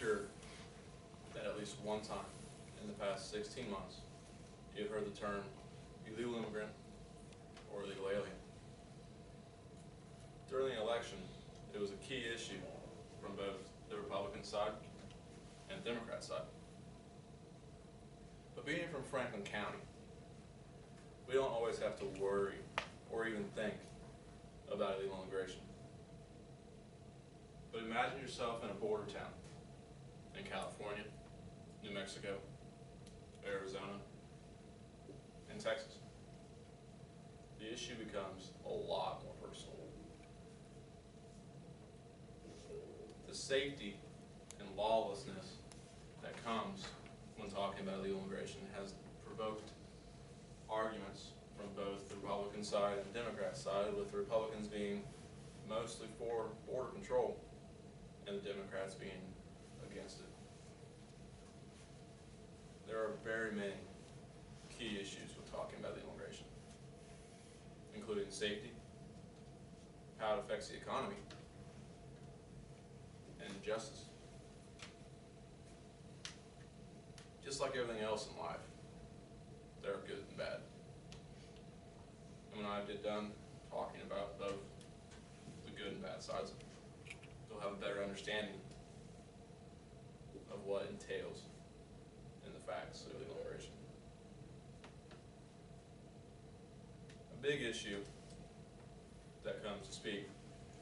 sure that at least one time in the past 16 months, you've heard the term illegal immigrant or illegal alien. During the election, it was a key issue from both the Republican side and Democrat side. But being from Franklin County, we don't always have to worry or even think about illegal immigration. But imagine yourself in a border town in California, New Mexico, Arizona, and Texas. The issue becomes a lot more personal. The safety and lawlessness that comes when talking about illegal immigration has provoked arguments from both the Republican side and Democrat side, with the Republicans being mostly for border control and the Democrats being against it. There are very many key issues with talking about illegal immigration, including safety, how it affects the economy, and justice. Just like everything else in life, there are good and bad. And when I get done talking about both the good and bad sides, you'll have a better understanding of what entails in the facts of illegal immigration. A big issue that comes to speak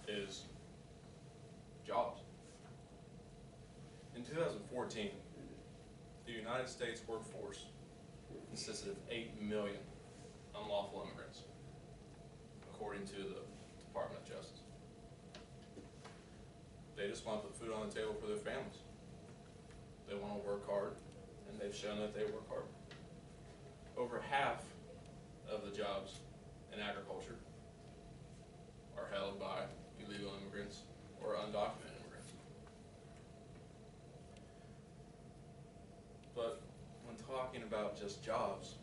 is jobs. In 2014, the United States workforce consisted of 8 million unlawful immigrants, according to the Department of Justice. They just want to put food on the table for their families. They want to work hard, and they've shown that they work hard. Over half of the jobs in agriculture are held by illegal immigrants or undocumented immigrants. But when talking about just jobs,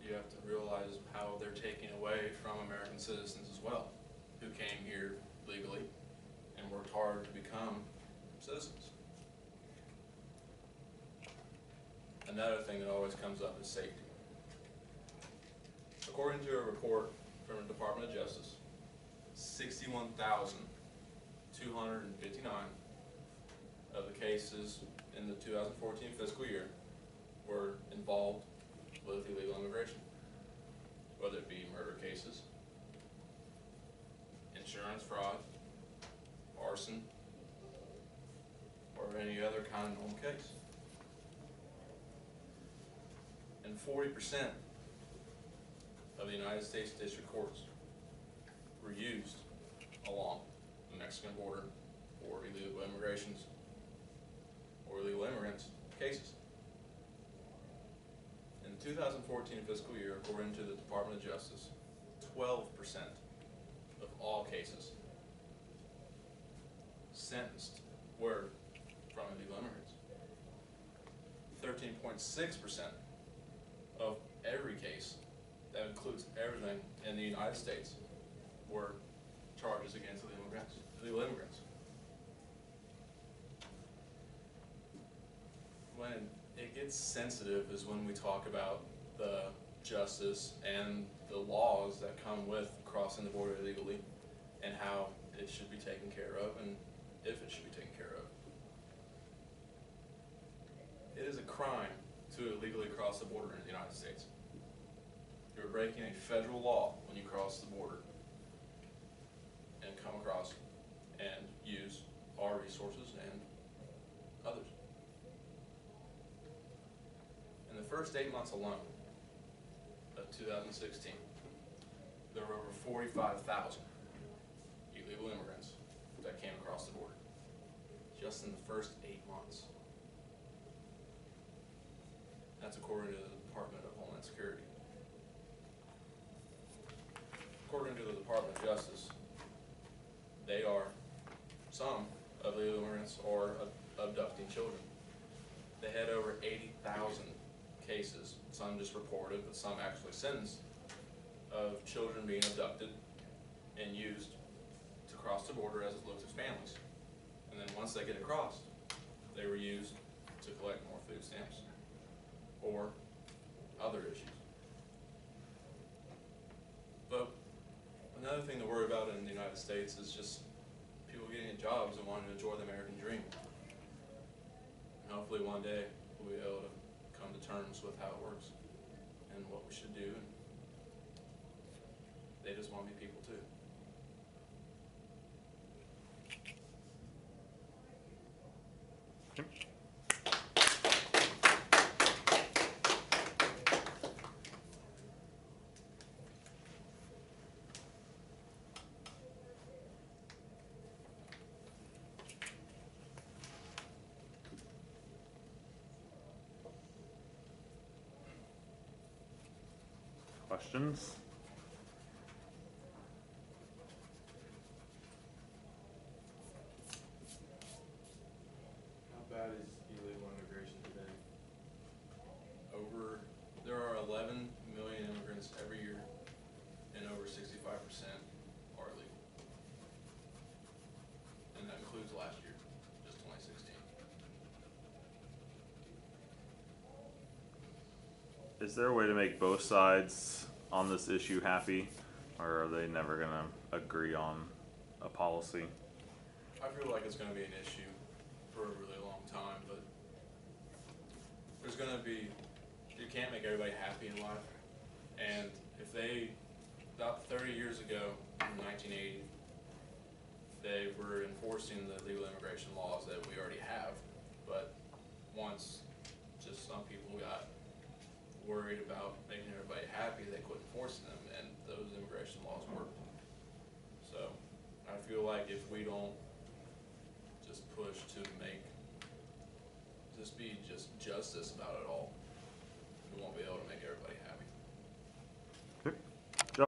you have to realize how they're taking away from American citizens as well, who came here legally and worked hard to become citizens. Another thing that always comes up is safety. According to a report from the Department of Justice, 61,259 of the cases in the 2014 fiscal year were involved with illegal immigration, whether it be murder cases, insurance fraud, arson, or any other kind of normal case. And 40% of the United States district courts were used along the Mexican border for illegal immigrations or illegal immigrants cases. In the 2014 fiscal year, according to the Department of Justice, 12% of all cases sentenced were from illegal immigrants. 13.6% of every case, that includes everything in the United States, were charges against illegal immigrants. When it gets sensitive is when we talk about the justice and the laws that come with crossing the border illegally, and how it should be taken care of and if it should be taken care of. It is a crime to illegally cross the border in the United States. You're breaking a federal law when you cross the border and come across and use our resources and others. In the first 8 months alone of 2016, there were over 45,000 illegal immigrants that came across the border, just in the first 8 months. That's according to the Department of Homeland Security. According to the Department of Justice, they are, some of the illegal immigrants are abducting children. They had over 80,000 cases, some just reported, but some actually sentenced, of children being abducted and used to cross the border as it looks as families. And then once they get across, they were used to collect more food stamps or other issues. But another thing to worry about in the United States is just people getting jobs and wanting to enjoy the American dream. And hopefully one day we'll be able to come to terms with how it works and what we should do. And they just want to be people too. Questions? How bad is illegal immigration today? There are 11 million immigrants every year, and over 65% are illegal. And that includes last year, just 2016. Is there a way to make both sides on this issue happy, or are they never gonna agree on a policy? I feel like it's going to be an issue for a really long time, but there's going to be, you can't make everybody happy in life. And if about 30 years ago, in 1980, they were enforcing the legal immigration laws that we already have, but once just some people got worried about making everybody happy, they quit enforcing them, and those immigration laws worked. So I feel like if we don't just push to be just justice about it all, we won't be able to make everybody